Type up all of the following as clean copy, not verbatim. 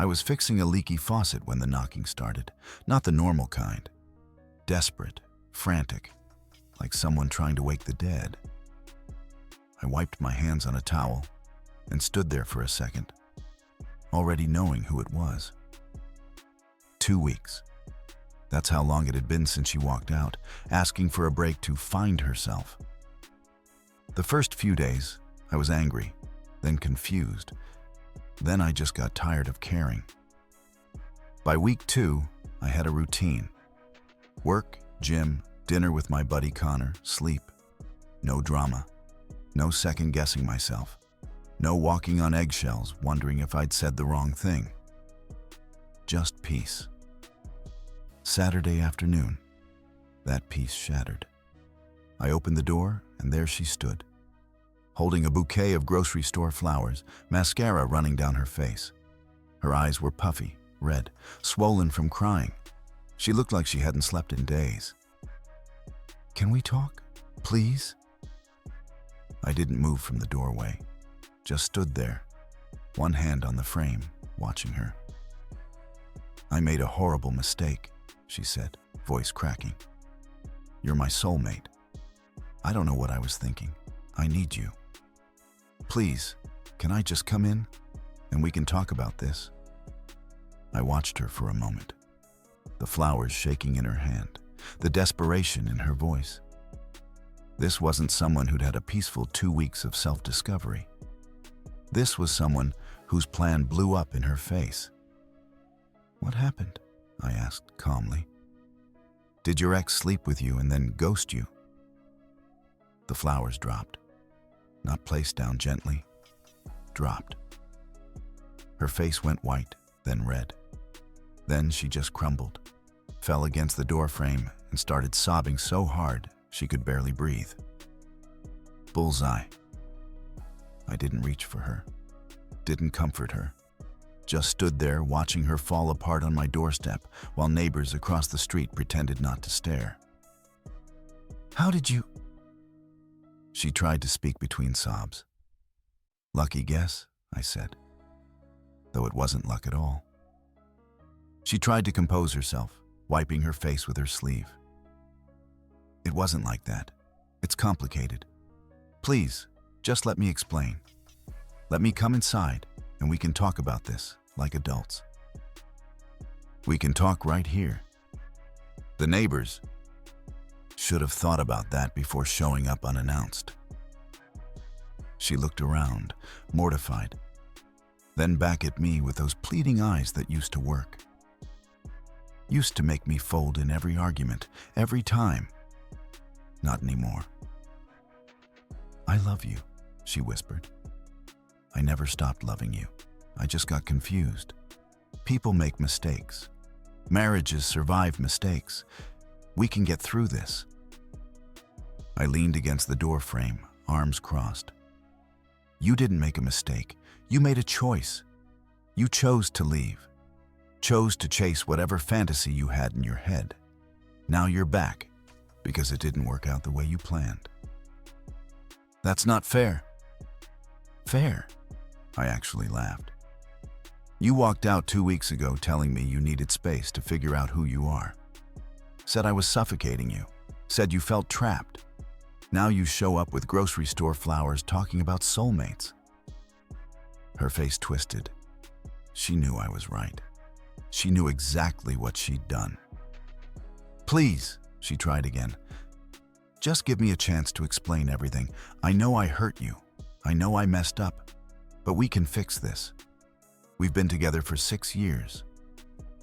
I was fixing a leaky faucet when the knocking started, not the normal kind. Desperate, frantic, like someone trying to wake the dead. I wiped my hands on a towel and stood there for a second, already knowing who it was. 2 weeks. That's how long it had been since she walked out, asking for a break to find herself. The first few days, I was angry, then confused. Then I just got tired of caring. By week 2, I had a routine. Work, gym, dinner with my buddy Connor, sleep. No drama. No second-guessing myself. No walking on eggshells, wondering if I'd said the wrong thing. Just peace. Saturday afternoon, that peace shattered. I opened the door, and there she stood, holding a bouquet of grocery store flowers, mascara running down her face. Her eyes were puffy, red, swollen from crying. She looked like she hadn't slept in days. "Can we talk, please?" I didn't move from the doorway, just stood there, one hand on the frame, watching her. "I made a horrible mistake," she said, voice cracking. "You're my soulmate. I don't know what I was thinking. I need you. Please, can I just come in and we can talk about this?" I watched her for a moment, the flowers shaking in her hand, the desperation in her voice. This wasn't someone who'd had a peaceful 2 weeks of self-discovery. This was someone whose plan blew up in her face. "What happened?" I asked calmly. "Did your ex sleep with you and then ghost you?" The flowers dropped, not placed down gently, dropped. Her face went white, then red. Then she just crumbled, fell against the door frame, and started sobbing so hard she could barely breathe. Bullseye. I didn't reach for her, didn't comfort her. Just stood there watching her fall apart on my doorstep while neighbors across the street pretended not to stare. "How did you—" She tried to speak between sobs. "Lucky guess," I said, though it wasn't luck at all. She tried to compose herself, wiping her face with her sleeve. "It wasn't like that. It's complicated. Please, just let me explain. Let me come inside, and we can talk about this like adults. We can talk right here. The neighbors should have thought about that before showing up unannounced." She looked around, mortified, then back at me with those pleading eyes that used to work. Used to make me fold in every argument, every time. Not anymore. "I love you," she whispered. "I never stopped loving you. I just got confused. People make mistakes. Marriages survive mistakes. We can get through this." I leaned against the door frame, arms crossed. "You didn't make a mistake. You made a choice. You chose to leave. Chose to chase whatever fantasy you had in your head. Now you're back because it didn't work out the way you planned. That's not fair." "Fair?" I actually laughed. "You walked out 2 weeks ago telling me you needed space to figure out who you are. Said I was suffocating you. Said you felt trapped. Now you show up with grocery store flowers talking about soulmates." Her face twisted. She knew I was right. She knew exactly what she'd done. "Please," she tried again. "Just give me a chance to explain everything. I know I hurt you. I know I messed up. But we can fix this. We've been together for 6 years.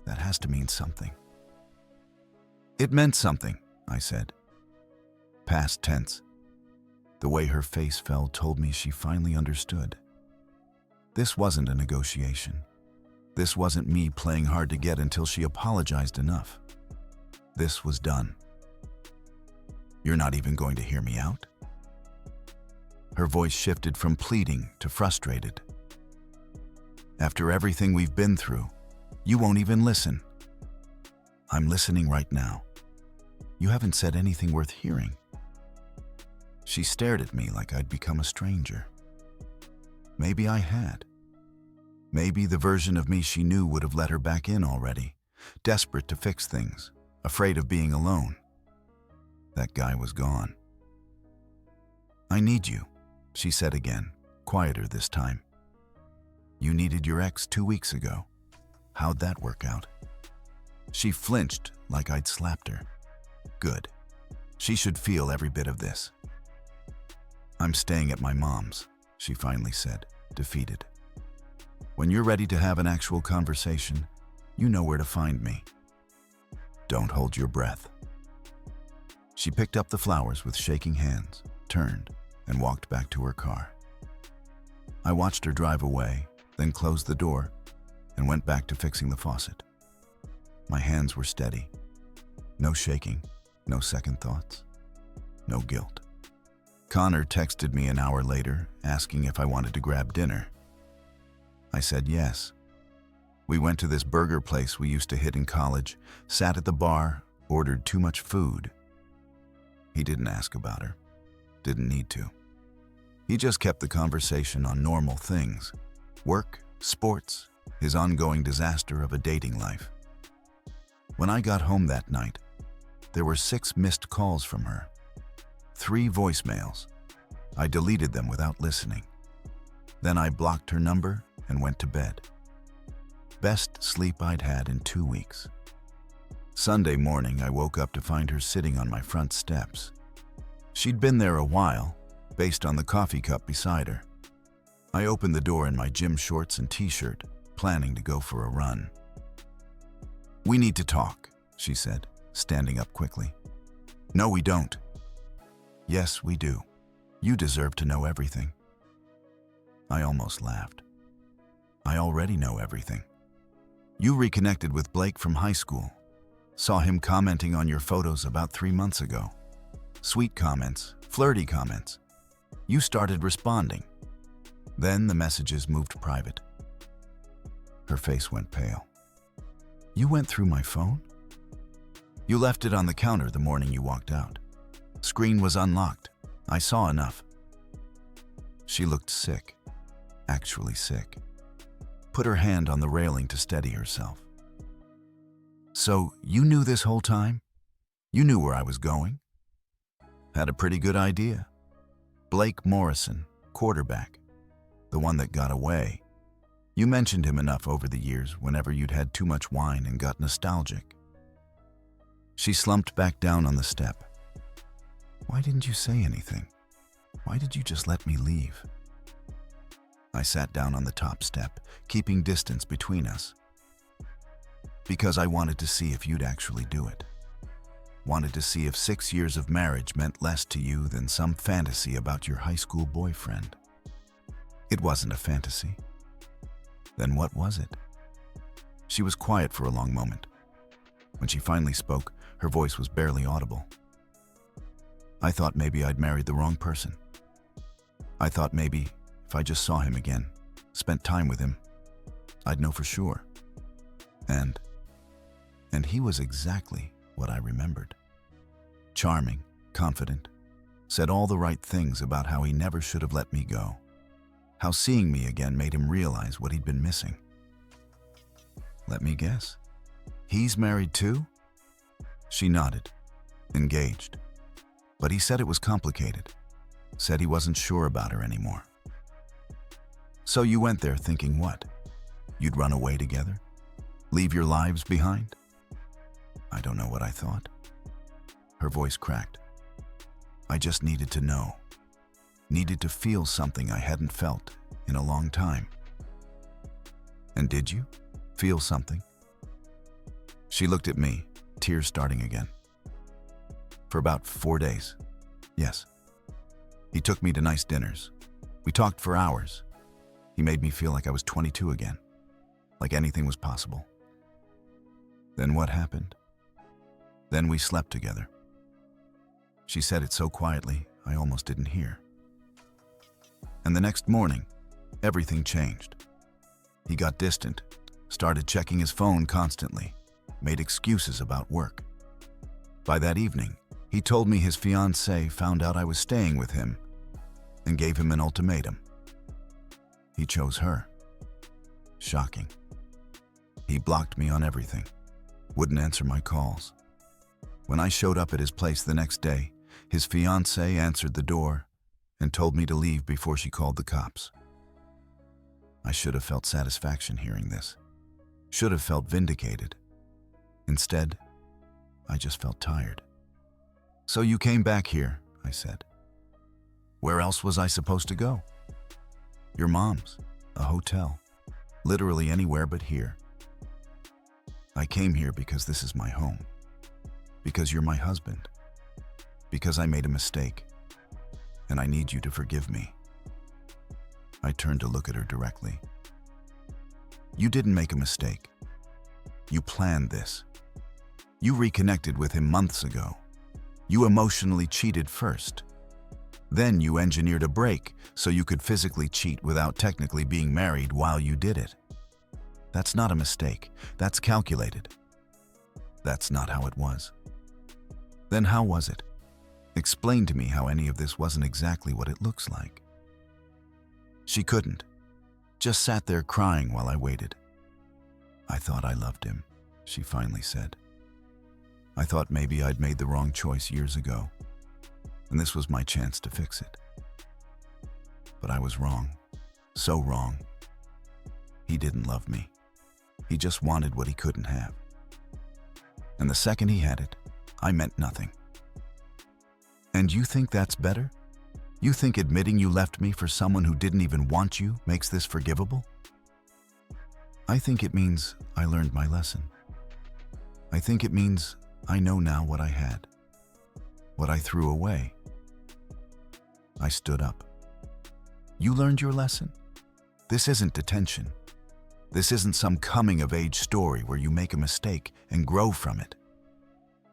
That has to mean something." "It meant something," I said. Past tense. The way her face fell told me she finally understood. This wasn't a negotiation. This wasn't me playing hard to get until she apologized enough. This was done. "You're not even going to hear me out?" Her voice shifted from pleading to frustrated. "After everything we've been through, you won't even listen." "I'm listening right now. You haven't said anything worth hearing." She stared at me like I'd become a stranger. Maybe I had. Maybe the version of me she knew would have let her back in already, desperate to fix things, afraid of being alone. That guy was gone. "I need you," she said again, quieter this time. "You needed your ex 2 weeks ago. How'd that work out?" She flinched like I'd slapped her. Good. She should feel every bit of this. "I'm staying at my mom's," she finally said, defeated. "When you're ready to have an actual conversation, you know where to find me. Don't hold your breath." She picked up the flowers with shaking hands, turned, and walked back to her car. I watched her drive away, then closed the door, and went back to fixing the faucet. My hands were steady. No shaking, no second thoughts, no guilt. Connor texted me an hour later, asking if I wanted to grab dinner. I said yes. We went to this burger place we used to hit in college, sat at the bar, ordered too much food. He didn't ask about her. Didn't need to. He just kept the conversation on normal things. Work, sports, his ongoing disaster of a dating life. When I got home that night, there were 6 missed calls from her. 3 voicemails. I deleted them without listening. Then I blocked her number and went to bed. Best sleep I'd had in 2 weeks. Sunday morning, I woke up to find her sitting on my front steps. She'd been there a while, based on the coffee cup beside her. I opened the door in my gym shorts and t-shirt, planning to go for a run. "We need to talk," she said, standing up quickly. "No, we don't." "Yes, we do. You deserve to know everything." I almost laughed. "I already know everything. You reconnected with Blake from high school. Saw him commenting on your photos about 3 months ago. Sweet comments, flirty comments. You started responding. Then the messages moved private." Her face went pale. "You went through my phone? You left it on the counter the morning you walked out. Screen was unlocked. I saw enough." She looked sick, actually sick. Put her hand on the railing to steady herself. "So you knew this whole time? You knew where I was going?" "Had a pretty good idea. Blake Morrison, quarterback, the one that got away. You mentioned him enough over the years whenever you'd had too much wine and got nostalgic." She slumped back down on the step. "Why didn't you say anything? Why did you just let me leave?" I sat down on the top step, keeping distance between us. "Because I wanted to see if you'd actually do it. Wanted to see if 6 years of marriage meant less to you than some fantasy about your high school boyfriend." "It wasn't a fantasy." "Then what was it?" She was quiet for a long moment. When she finally spoke, her voice was barely audible. "I thought maybe I'd married the wrong person. I thought maybe if I just saw him again, spent time with him, I'd know for sure. And he was exactly what I remembered. Charming, confident, said all the right things about how he never should have let me go. How seeing me again made him realize what he'd been missing. Let me guess. He's married too?" She nodded, engaged. But he said it was complicated. Said he wasn't sure about her anymore. "So you went there thinking what? You'd run away together? Leave your lives behind?" I don't know what I thought. Her voice cracked. "I just needed to know. Needed to feel something I hadn't felt in a long time." "And did you feel something?" She looked at me, tears starting again. "For about 4 days, yes. He took me to nice dinners. We talked for hours. He made me feel like I was 22 again, like anything was possible. Then what happened? Then we slept together." She said it so quietly, I almost didn't hear. "And the next morning, everything changed. He got distant, started checking his phone constantly, made excuses about work. By that evening, he told me his fiancée found out I was staying with him and gave him an ultimatum. He chose her. Shocking. He blocked me on everything, wouldn't answer my calls. When I showed up at his place the next day, his fiancée answered the door and told me to leave before she called the cops. I should have felt satisfaction hearing this, should have felt vindicated. Instead, I just felt tired. "So you came back here," I said. "Where else was I supposed to go?" "Your mom's, a hotel, literally anywhere but here." "I came here because this is my home, because you're my husband, because I made a mistake, and I need you to forgive me." I turned to look at her directly. "You didn't make a mistake. You planned this. You reconnected with him months ago. You emotionally cheated first. Then you engineered a break so you could physically cheat without technically being married while you did it. That's not a mistake. That's calculated. That's not how it was." "Then how was it? Explain to me how any of this wasn't exactly what it looks like." She couldn't. Just sat there crying while I waited. "I thought I loved him," she finally said. "I thought maybe I'd made the wrong choice years ago, and this was my chance to fix it. But I was wrong. So wrong. He didn't love me. He just wanted what he couldn't have. And the second he had it, I meant nothing." "And you think that's better? You think admitting you left me for someone who didn't even want you makes this forgivable?" "I think it means I learned my lesson. I think it means I know now what I had, what I threw away." I stood up. "You learned your lesson? This isn't detention. This isn't some coming-of-age story where you make a mistake and grow from it.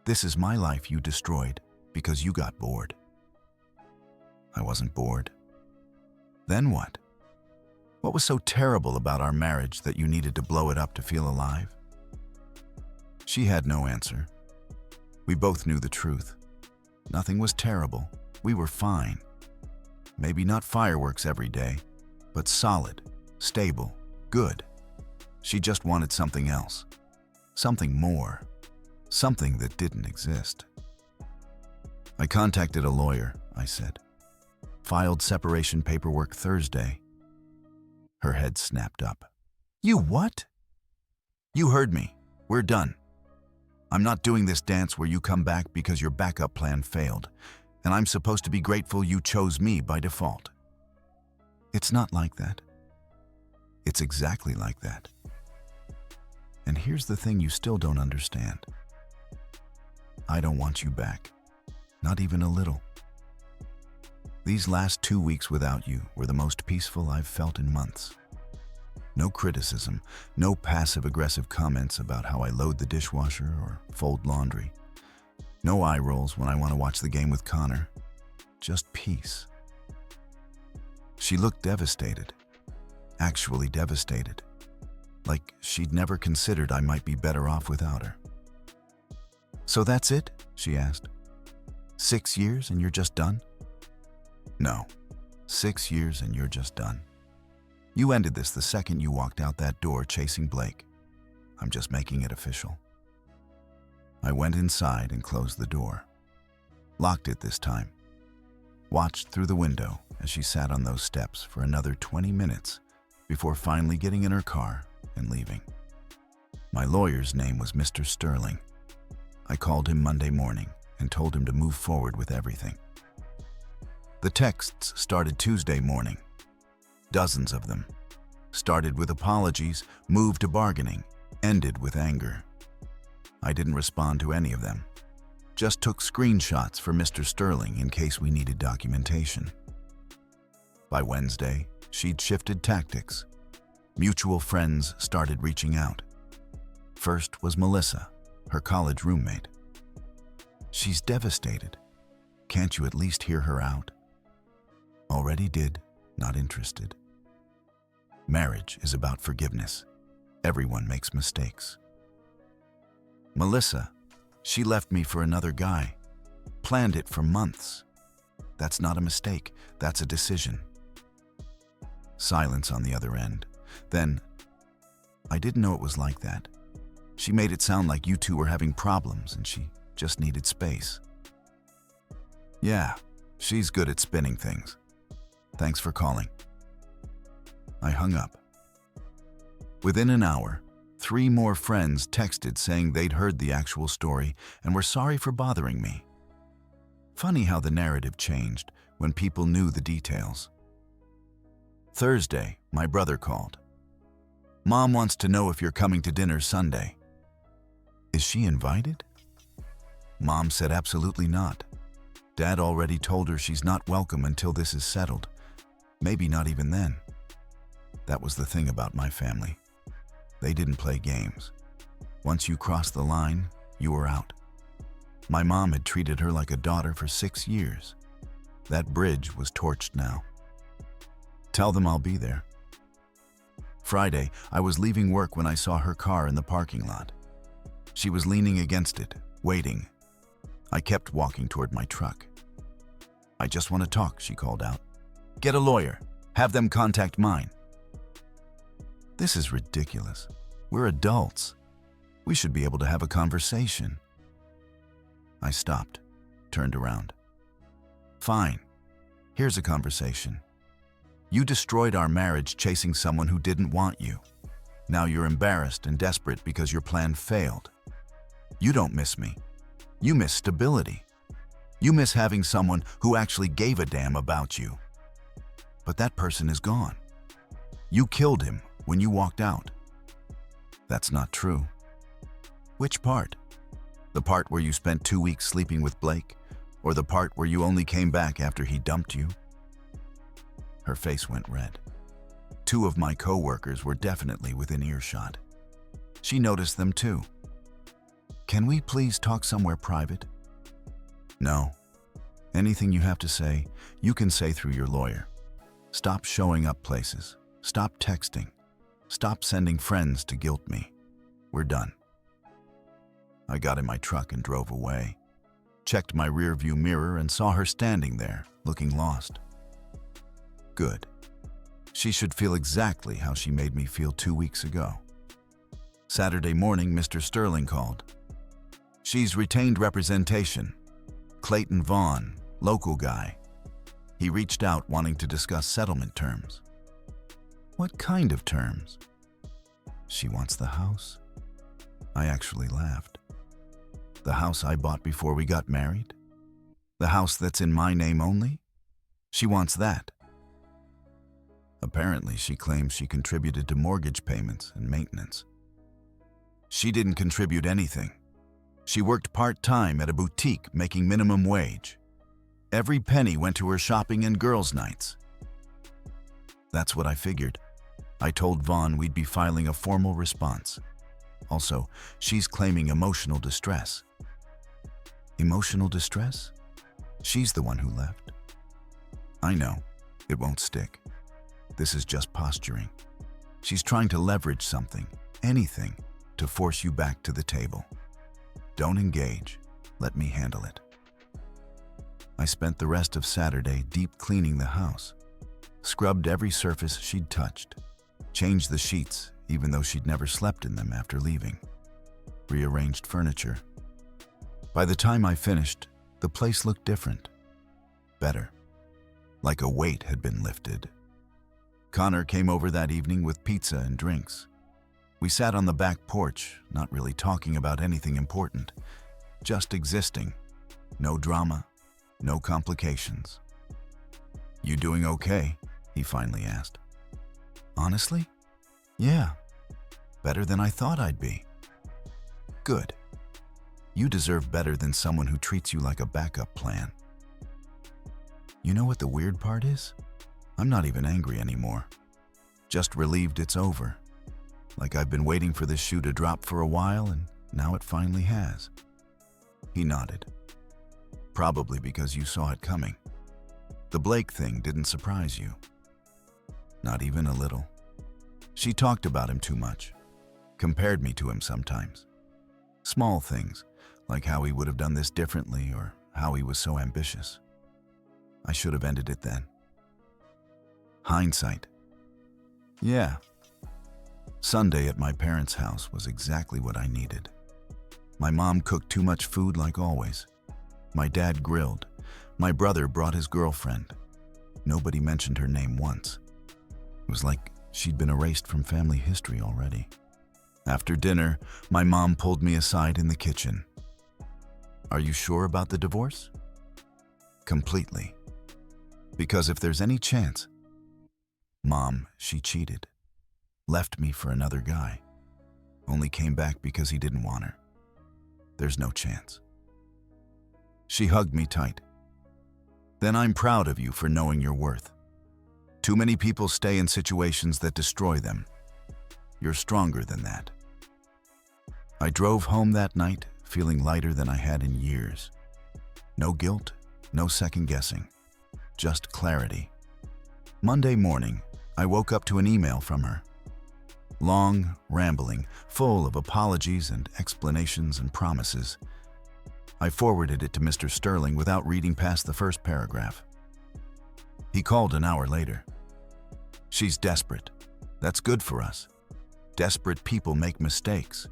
This is my life you destroyed because you got bored." I wasn't bored. Then what? What was so terrible about our marriage that you needed to blow it up to feel alive? She had no answer. We both knew the truth. Nothing was terrible. We were fine. Maybe not fireworks every day, but solid, stable, good. She just wanted something else. Something more. Something that didn't exist. "I contacted a lawyer," I said. "Filed separation paperwork Thursday." Her head snapped up. "You what?" "You heard me. We're done. I'm not doing this dance where you come back because your backup plan failed, and I'm supposed to be grateful you chose me by default." "It's not like that." "It's exactly like that. And here's the thing you still don't understand. I don't want you back. Not even a little. These last 2 weeks without you were the most peaceful I've felt in months. No criticism, no passive-aggressive comments about how I load the dishwasher or fold laundry. No eye rolls when I want to watch the game with Connor. Just peace." She looked devastated. Actually devastated. Like she'd never considered I might be better off without her. "So that's it?" she asked. 6 years and you're just done?" "No. 6 years and you're just done. You ended this the second you walked out that door chasing Blake. I'm just making it official." I went inside and closed the door. Locked it this time. Watched through the window as she sat on those steps for another 20 minutes before finally getting in her car and leaving. My lawyer's name was Mr. Sterling. I called him Monday morning and told him to move forward with everything. The texts started Tuesday morning. Dozens of them. Started with apologies, moved to bargaining, ended with anger. I didn't respond to any of them. Just took screenshots for Mr. Sterling in case we needed documentation. By Wednesday, she'd shifted tactics. Mutual friends started reaching out. First was Melissa, her college roommate. "She's devastated. Can't you at least hear her out?" Already did, not interested. Marriage is about forgiveness. Everyone makes mistakes. Melissa, she left me for another guy. Planned it for months. That's not a mistake, that's a decision. Silence on the other end. Then, I didn't know it was like that. She made it sound like you two were having problems and she just needed space. Yeah, she's good at spinning things. Thanks for calling. I hung up. Within an hour, 3 more friends texted saying they'd heard the actual story and were sorry for bothering me. Funny how the narrative changed when people knew the details. Thursday, my brother called. Mom wants to know if you're coming to dinner Sunday. Is she invited? Mom said absolutely not. Dad already told her she's not welcome until this is settled. Maybe not even then. That was the thing about my family. They didn't play games. Once you crossed the line, you were out. My mom had treated her like a daughter for 6 years. That bridge was torched now. Tell them I'll be there. Friday, I was leaving work when I saw her car in the parking lot. She was leaning against it, waiting. I kept walking toward my truck. I just want to talk, she called out. Get a lawyer. Have them contact mine. This is ridiculous. We're adults. We should be able to have a conversation. I stopped, turned around. Fine. Here's a conversation. You destroyed our marriage chasing someone who didn't want you. Now you're embarrassed and desperate because your plan failed. You don't miss me. You miss stability. You miss having someone who actually gave a damn about you. But that person is gone. You killed him when you walked out. That's not true. Which part? The part where you spent 2 weeks sleeping with Blake, or the part where you only came back after he dumped you? Her face went red. 2 of my co-workers were definitely within earshot. She noticed them too. Can we please talk somewhere private? No. Anything you have to say, you can say through your lawyer. Stop showing up places. Stop texting. Stop sending friends to guilt me. We're done. I got in my truck and drove away. Checked my rearview mirror and saw her standing there, looking lost. Good. She should feel exactly how she made me feel 2 weeks ago. Saturday morning, Mr. Sterling called. She's retained representation. Clayton Vaughn, local guy. He reached out wanting to discuss settlement terms. What kind of terms? She wants the house. I actually laughed. The house I bought before we got married? The house that's in my name only? She wants that. Apparently, she claims she contributed to mortgage payments and maintenance. She didn't contribute anything. She worked part-time at a boutique making minimum wage. Every penny went to her shopping and girls' nights. That's what I figured. I told Vaughn we'd be filing a formal response. Also, she's claiming emotional distress. Emotional distress? She's the one who left. I know. It won't stick. This is just posturing. She's trying to leverage something, anything, to force you back to the table. Don't engage. Let me handle it. I spent the rest of Saturday deep cleaning the house. Scrubbed every surface she'd touched. Changed the sheets, even though she'd never slept in them after leaving. Rearranged furniture. By the time I finished, the place looked different. Better. Like a weight had been lifted. Connor came over that evening with pizza and drinks. We sat on the back porch, not really talking about anything important. Just existing. No drama, no complications. You doing okay? He finally asked. Honestly? Yeah. Better than I thought I'd be. Good. You deserve better than someone who treats you like a backup plan. You know what the weird part is? I'm not even angry anymore. Just relieved it's over. Like I've been waiting for this shoe to drop for a while and now it finally has. He nodded. Probably because you saw it coming. The Blake thing didn't surprise you. Not even a little. She talked about him too much. Compared me to him sometimes. Small things, like how he would have done this differently or how he was so ambitious. I should have ended it then. Hindsight. Yeah. Sunday at my parents' house was exactly what I needed. My mom cooked too much food like always. My dad grilled. My brother brought his girlfriend. Nobody mentioned her name once. It was like she'd been erased from family history already. After dinner, my mom pulled me aside in the kitchen. "Are you sure about the divorce?" "Completely. Because if there's any chance..." "Mom, she cheated. Left me for another guy. Only came back because he didn't want her. There's no chance." She hugged me tight. "Then I'm proud of you for knowing your worth. Too many people stay in situations that destroy them. You're stronger than that." I drove home that night feeling lighter than I had in years. No guilt, no second guessing, just clarity. Monday morning, I woke up to an email from her. Long, rambling, full of apologies and explanations and promises. I forwarded it to Mr. Sterling without reading past the first paragraph. He called an hour later. "She's desperate. That's good for us. Desperate people make mistakes.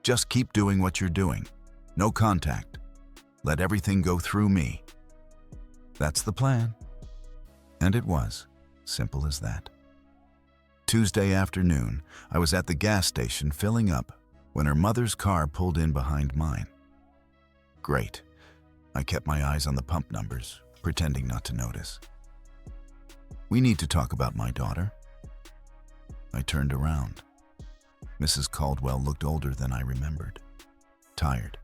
Just keep doing what you're doing. No contact. Let everything go through me." That's the plan. And it was. Simple as that. Tuesday afternoon, I was at the gas station filling up when her mother's car pulled in behind mine. Great. I kept my eyes on the pump numbers, pretending not to notice. "We need to talk about my daughter." I turned around. Mrs. Caldwell looked older than I remembered. Tired.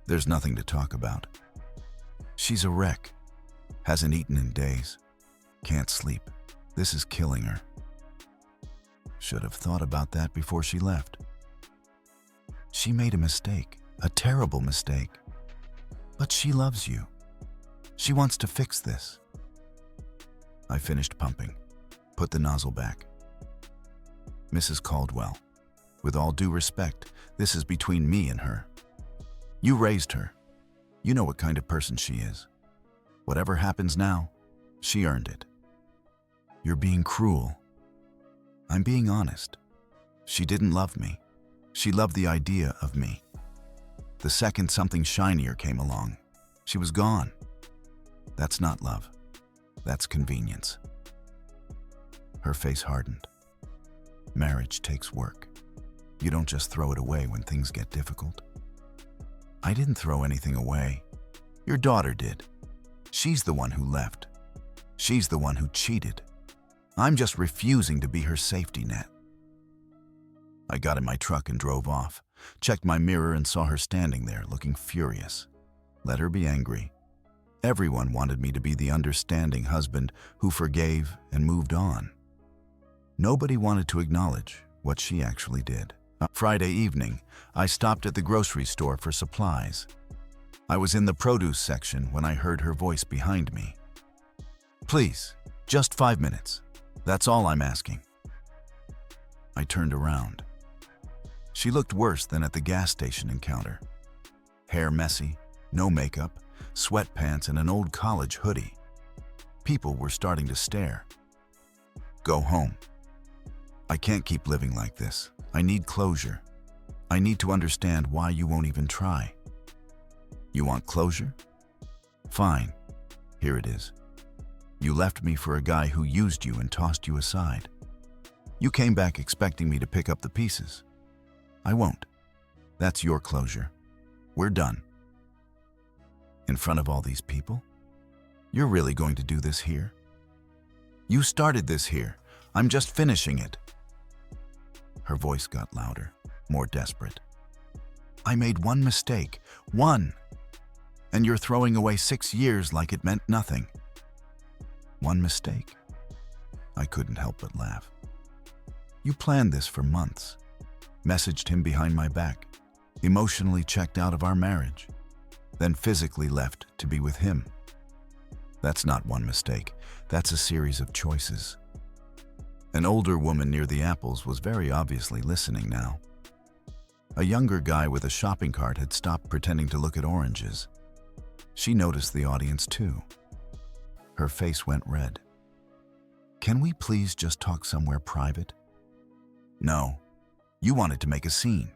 "There's nothing to talk about. She's a wreck. Hasn't eaten in days. Can't sleep. This is killing her." Should have thought about that before she left. "She made a mistake, a terrible mistake. But she loves you. She wants to fix this." I finished pumping, put the nozzle back. "Mrs. Caldwell, with all due respect, this is between me and her. You raised her. You know what kind of person she is. Whatever happens now, she earned it. You're being cruel." "I'm being honest. She didn't love me. She loved the idea of me. The second something shinier came along, she was gone. That's not love. That's convenience." Her face hardened. "Marriage takes work. You don't just throw it away when things get difficult." "I didn't throw anything away. Your daughter did. She's the one who left. She's the one who cheated. I'm just refusing to be her safety net." I got in my truck and drove off, checked my mirror and saw her standing there looking furious. Let her be angry. Everyone wanted me to be the understanding husband who forgave and moved on. Nobody wanted to acknowledge what she actually did. Friday evening, I stopped at the grocery store for supplies. I was in the produce section when I heard her voice behind me. "Please, just 5 minutes. That's all I'm asking." I turned around. She looked worse than at the gas station encounter. Hair messy, no makeup, sweatpants and an old college hoodie. People were starting to stare. "Go home. I can't keep living like this. I need closure. I need to understand why you won't even try." "You want closure? Fine. Here it is. You left me for a guy who used you and tossed you aside. You came back expecting me to pick up the pieces. I won't. That's your closure. We're done." "In front of all these people? You're really going to do this here?" "You started this here. I'm just finishing it." Her voice got louder, more desperate. "I made one mistake. One. And you're throwing away 6 years like it meant nothing." "One mistake?" I couldn't help but laugh. "You planned this for months. Messaged him behind my back. Emotionally checked out of our marriage. Then physically left to be with him. That's not one mistake. That's a series of choices." An older woman near the apples was very obviously listening now. A younger guy with a shopping cart had stopped pretending to look at oranges. She noticed the audience too. Her face went red. "Can we please just talk somewhere private?" No, you wanted to make a scene.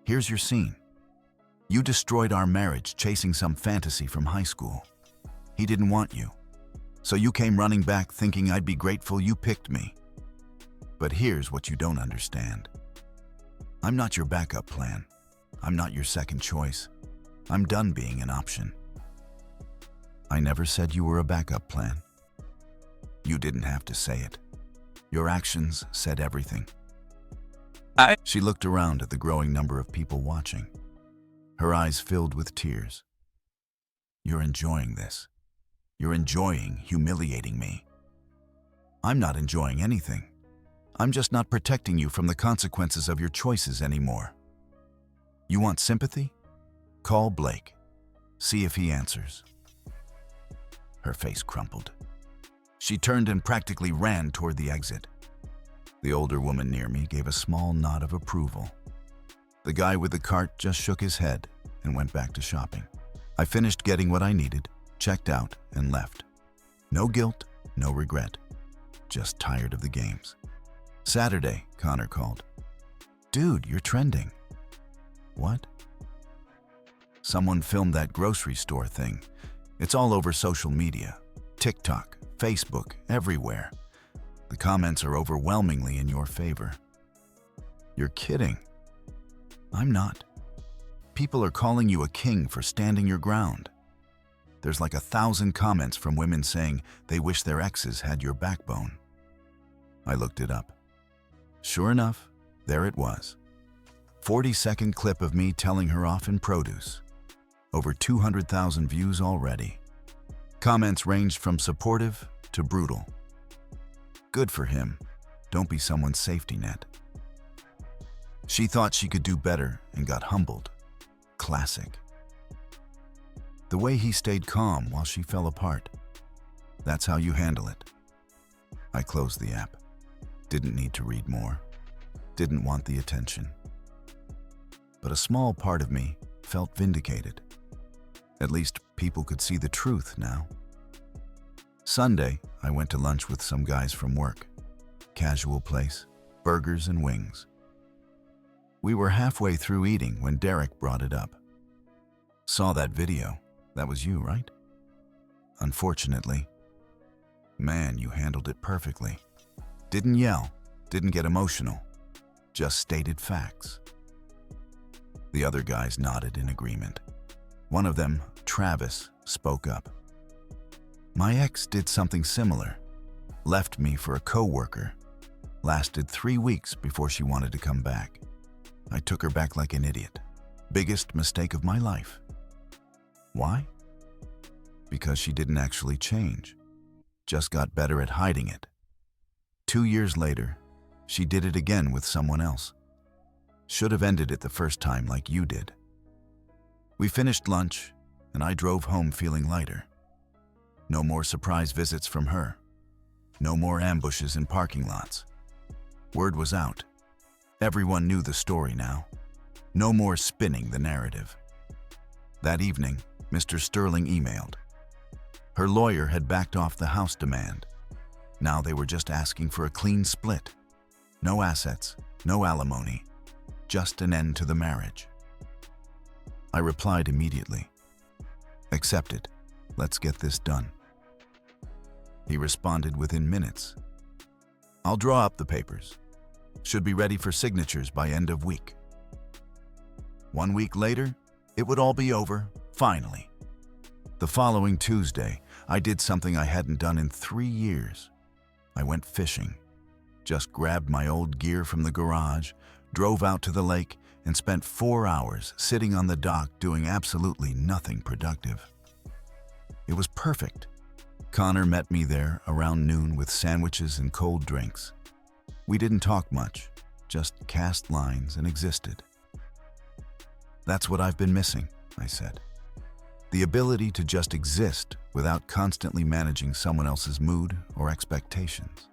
Here's your scene. You destroyed our marriage chasing some fantasy from high school. He didn't want you. So you came running back thinking I'd be grateful you picked me. But here's what you don't understand. I'm not your backup plan. I'm not your second choice. I'm done being an option. I never said you were a backup plan. You didn't have to say it. Your actions said everything. She looked around at the growing number of people watching. Her eyes filled with tears. You're enjoying this. You're enjoying humiliating me. I'm not enjoying anything. I'm just not protecting you from the consequences of your choices anymore. You want sympathy? Call Blake. See if he answers. Her face crumpled. She turned and practically ran toward the exit. The older woman near me gave a small nod of approval. The guy with the cart just shook his head and went back to shopping. I finished getting what I needed, checked out, and left. No guilt, no regret. Just tired of the games. Saturday, Connor called. Dude, you're trending. What? Someone filmed that grocery store thing. It's all over social media. TikTok, Facebook, everywhere. The comments are overwhelmingly in your favor. You're kidding. I'm not. People are calling you a king for standing your ground. There's like 1,000 comments from women saying they wish their exes had your backbone. I looked it up. Sure enough, there it was. 40-second clip of me telling her off in produce. Over 200,000 views already. Comments ranged from supportive to brutal. Good for him. Don't be someone's safety net. She thought she could do better and got humbled. Classic. The way he stayed calm while she fell apart. That's how you handle it. I closed the app. Didn't need to read more. Didn't want the attention. But a small part of me felt vindicated. At least people could see the truth now. Sunday, I went to lunch with some guys from work. Casual place, burgers and wings. We were halfway through eating when Derek brought it up. Saw that video. That was you, right? Unfortunately. Man, you handled it perfectly. Didn't yell, didn't get emotional. Just stated facts. The other guys nodded in agreement. One of them, Travis, spoke up. My ex did something similar. Left me for a coworker. Lasted 3 weeks before she wanted to come back. I took her back like an idiot. Biggest mistake of my life. Why? Because she didn't actually change. Just got better at hiding it. 2 years later, she did it again with someone else. Should have ended it the first time like you did. We finished lunch, and I drove home feeling lighter. No more surprise visits from her. No more ambushes in parking lots. Word was out. Everyone knew the story now. No more spinning the narrative. That evening, Mr. Sterling emailed. Her lawyer had backed off the house demand. Now they were just asking for a clean split. No assets, no alimony, just an end to the marriage. I replied immediately. Accepted. Let's get this done. He responded within minutes. I'll draw up the papers. Should be ready for signatures by end of week. 1 week later, it would all be over, finally. The following Tuesday, I did something I hadn't done in 3 years. I went fishing. Just grabbed my old gear from the garage, drove out to the lake, and spent 4 hours sitting on the dock doing absolutely nothing productive. It was perfect. Connor met me there around noon with sandwiches and cold drinks. We didn't talk much, just cast lines and existed. That's what I've been missing, I said. The ability to just exist without constantly managing someone else's mood or expectations.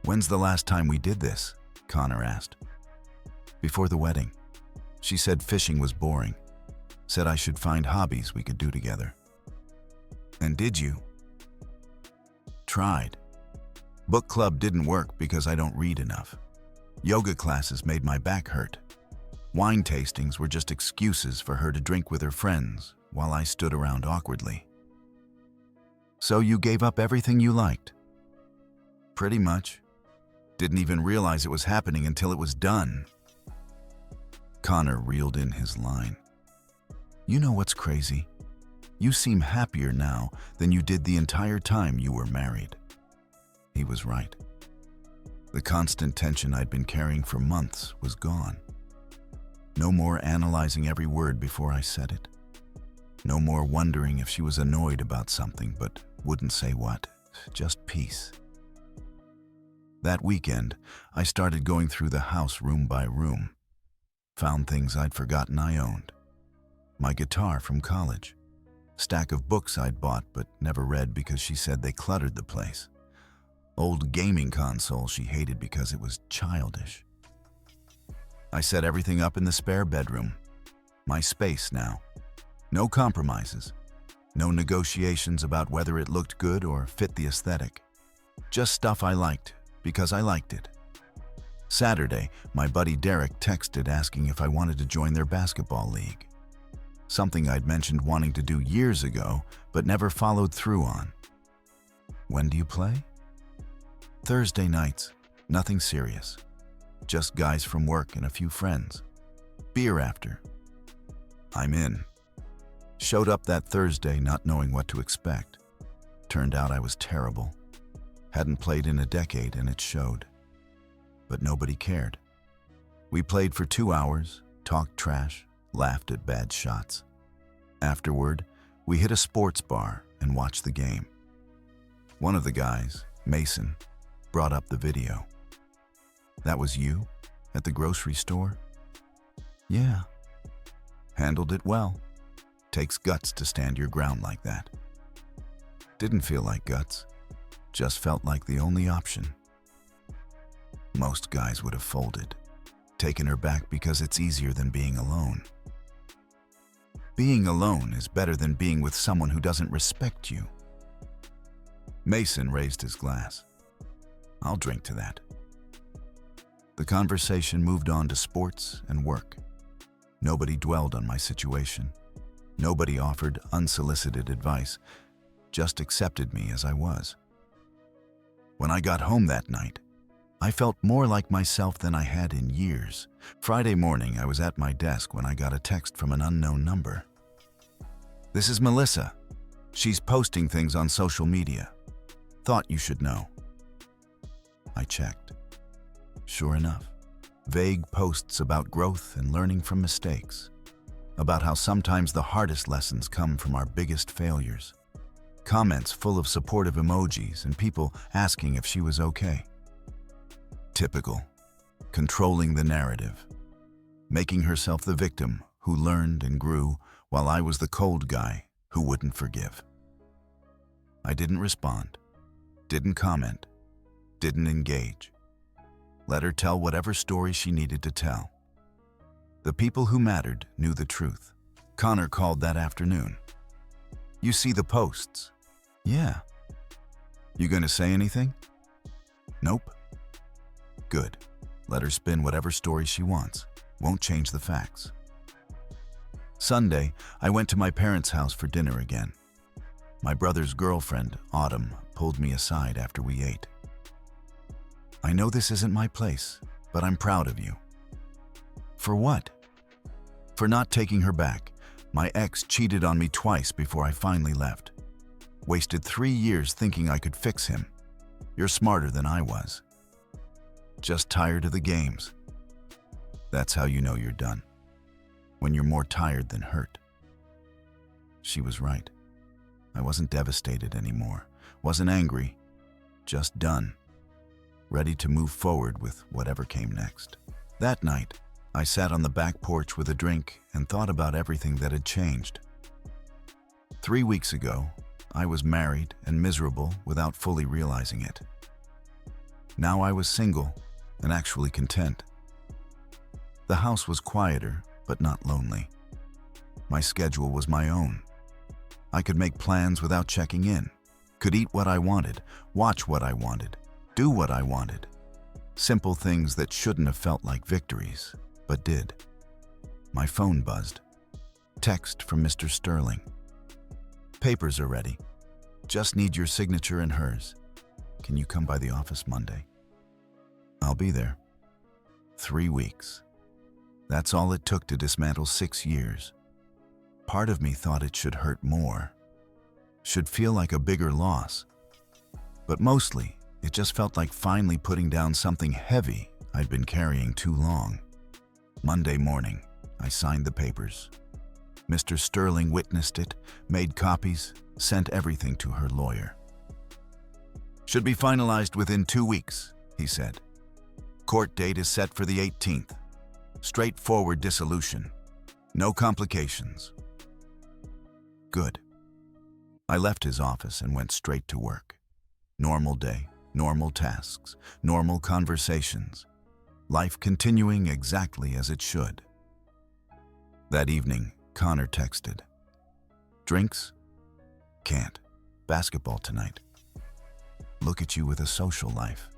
When's the last time we did this? Connor asked. Before the wedding. She said fishing was boring. Said I should find hobbies we could do together. And did you? Tried. Book club didn't work because I don't read enough. Yoga classes made my back hurt. Wine tastings were just excuses for her to drink with her friends while I stood around awkwardly. So you gave up everything you liked? Pretty much. Didn't even realize it was happening until it was done. Connor reeled in his line. You know what's crazy? You seem happier now than you did the entire time you were married. He was right. The constant tension I'd been carrying for months was gone. No more analyzing every word before I said it. No more wondering if she was annoyed about something but wouldn't say what. Just peace. That weekend, I started going through the house room by room. Found things I'd forgotten I owned. My guitar from college. Stack of books I'd bought but never read because she said they cluttered the place. Old gaming console she hated because it was childish. I set everything up in the spare bedroom. My space now. No compromises. No negotiations about whether it looked good or fit the aesthetic. Just stuff I liked because I liked it. Saturday, my buddy Derek texted asking if I wanted to join their basketball league. Something I'd mentioned wanting to do years ago, but never followed through on. When do you play? Thursday nights. Nothing serious. Just guys from work and a few friends. Beer after. I'm in. Showed up that Thursday not knowing what to expect. Turned out I was terrible. Hadn't played in a decade and it showed. But nobody cared. We played for 2 hours, talked trash, laughed at bad shots. Afterward, we hit a sports bar and watched the game. One of the guys, Mason, brought up the video. That was you? At the grocery store? Yeah. Handled it well. Takes guts to stand your ground like that. Didn't feel like guts. Just felt like the only option. Most guys would have folded. Taken her back because it's easier than being alone. Being alone is better than being with someone who doesn't respect you. Mason raised his glass. I'll drink to that. The conversation moved on to sports and work. Nobody dwelled on my situation. Nobody offered unsolicited advice, just accepted me as I was. When I got home that night, I felt more like myself than I had in years. Friday morning, I was at my desk when I got a text from an unknown number. This is Melissa. She's posting things on social media. Thought you should know. I checked. Sure enough, vague posts about growth and learning from mistakes, about how sometimes the hardest lessons come from our biggest failures. Comments full of supportive emojis and people asking if she was okay. Typical, controlling the narrative, making herself the victim who learned and grew while I was the cold guy who wouldn't forgive. I didn't respond, didn't comment, didn't engage. Let her tell whatever story she needed to tell. The people who mattered knew the truth. Connor called that afternoon. You see the posts? Yeah. You gonna say anything? Nope. Good. Let her spin whatever story she wants. Won't change the facts. Sunday, I went to my parents' house for dinner again. My brother's girlfriend, Autumn, pulled me aside after we ate. I know this isn't my place, but I'm proud of you. For what? For not taking her back. My ex cheated on me twice before I finally left. Wasted 3 years thinking I could fix him. You're smarter than I was. Just tired of the games. That's how you know you're done. When you're more tired than hurt. She was right. I wasn't devastated anymore. Wasn't angry. Just done. Ready to move forward with whatever came next. That night, I sat on the back porch with a drink and thought about everything that had changed. 3 weeks ago, I was married and miserable without fully realizing it. Now I was single and actually content. The house was quieter, but not lonely. My schedule was my own. I could make plans without checking in, could eat what I wanted, watch what I wanted, do what I wanted. Simple things that shouldn't have felt like victories, but did. My phone buzzed. Text from Mr. Sterling. Papers are ready. Just need your signature and hers. Can you come by the office Monday? I'll be there. 3 weeks. That's all it took to dismantle 6 years. Part of me thought it should hurt more, should feel like a bigger loss. But mostly, it just felt like finally putting down something heavy I'd been carrying too long. Monday morning, I signed the papers. Mr. Sterling witnessed it, made copies, sent everything to her lawyer. Should be finalized within 2 weeks, he said. Court date is set for the 18th. Straightforward dissolution. No complications. Good. I left his office and went straight to work. Normal day, normal tasks, normal conversations. Life continuing exactly as it should. That evening, Connor texted. Drinks? Can't. Basketball tonight. Look at you with a social life.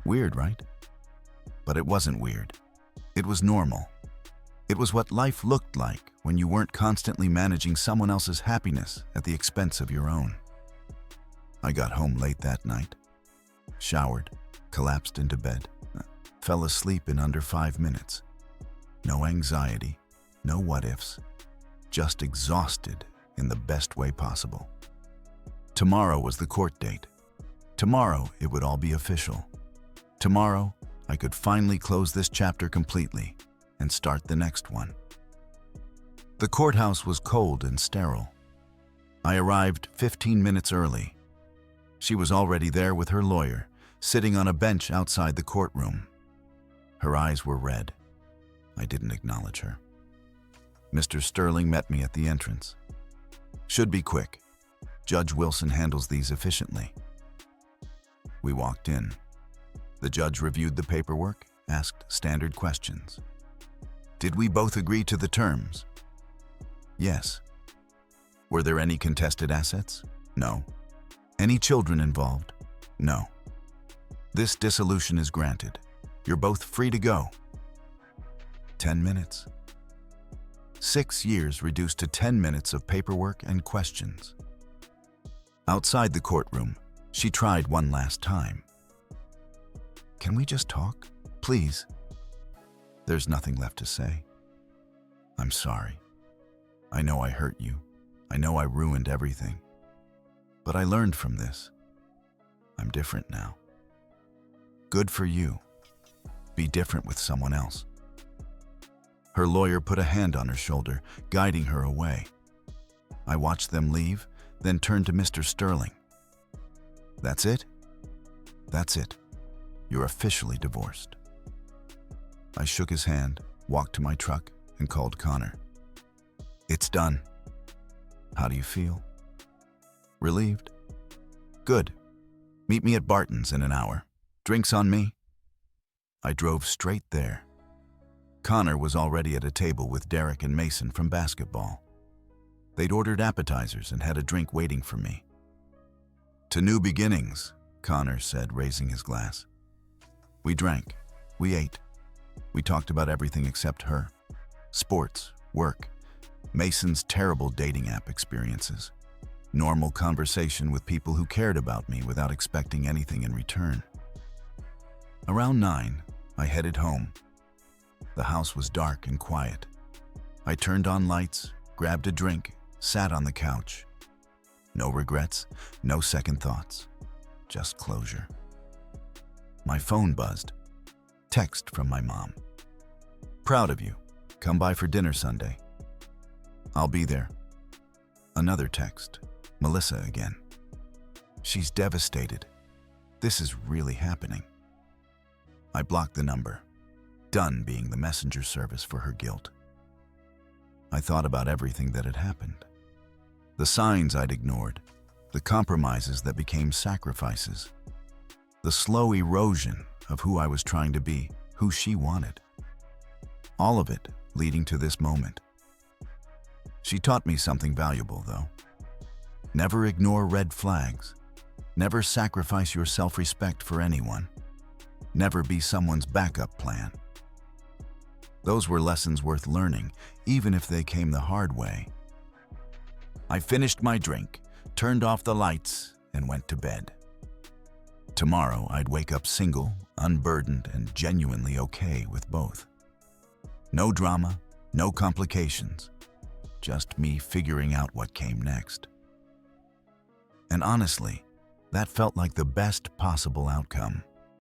Weird, right? But it wasn't weird. It was normal. It was what life looked like when you weren't constantly managing someone else's happiness at the expense of your own. I got home late that night, showered, collapsed into bed, fell asleep in under 5 minutes. No anxiety, no what-ifs, just exhausted in the best way possible. Tomorrow was the court date. Tomorrow it would all be official. Tomorrow I could finally close this chapter completely and start the next one. The courthouse was cold and sterile. I arrived 15 minutes early. She was already there with her lawyer, sitting on a bench outside the courtroom. Her eyes were red. I didn't acknowledge her. Mr. Sterling met me at the entrance. Should be quick. Judge Wilson handles these efficiently. We walked in. The judge reviewed the paperwork, asked standard questions. Did we both agree to the terms? Yes. Were there any contested assets? No. Any children involved? No. This dissolution is granted. You're both free to go. 10 minutes. 6 years reduced to 10 minutes of paperwork and questions. Outside the courtroom, she tried one last time. Can we just talk, please? There's nothing left to say. I'm sorry. I know I hurt you. I know I ruined everything. But I learned from this. I'm different now. Good for you. Be different with someone else. Her lawyer put a hand on her shoulder, guiding her away. I watched them leave, then turned to Mr. Sterling. That's it? That's it. You're officially divorced. I shook his hand, walked to my truck, and called Connor. It's done. How do you feel? Relieved? Good. Meet me at Barton's in an hour. Drinks on me? I drove straight there. Connor was already at a table with Derek and Mason from basketball. They'd ordered appetizers and had a drink waiting for me. To new beginnings, Connor said, raising his glass. We drank. We ate. We talked about everything except her. Sports, work, Mason's terrible dating app experiences. Normal conversation with people who cared about me without expecting anything in return. Around 9, I headed home. The house was dark and quiet. I turned on lights, grabbed a drink, sat on the couch. No regrets, no second thoughts, just closure. My phone buzzed. Text from my mom. Proud of you. Come by for dinner Sunday. I'll be there. Another text. Melissa again. She's devastated. This is really happening. I blocked the number, done being the messenger service for her guilt. I thought about everything that had happened. The signs I'd ignored, the compromises that became sacrifices, the slow erosion of who I was trying to be, who she wanted. All of it leading to this moment. She taught me something valuable, though. Never ignore red flags. Never sacrifice your self-respect for anyone. Never be someone's backup plan. Those were lessons worth learning, even if they came the hard way. I finished my drink, turned off the lights, and went to bed. Tomorrow, I'd wake up single, unburdened, and genuinely okay with both. No drama, no complications, just me figuring out what came next. And honestly, that felt like the best possible outcome.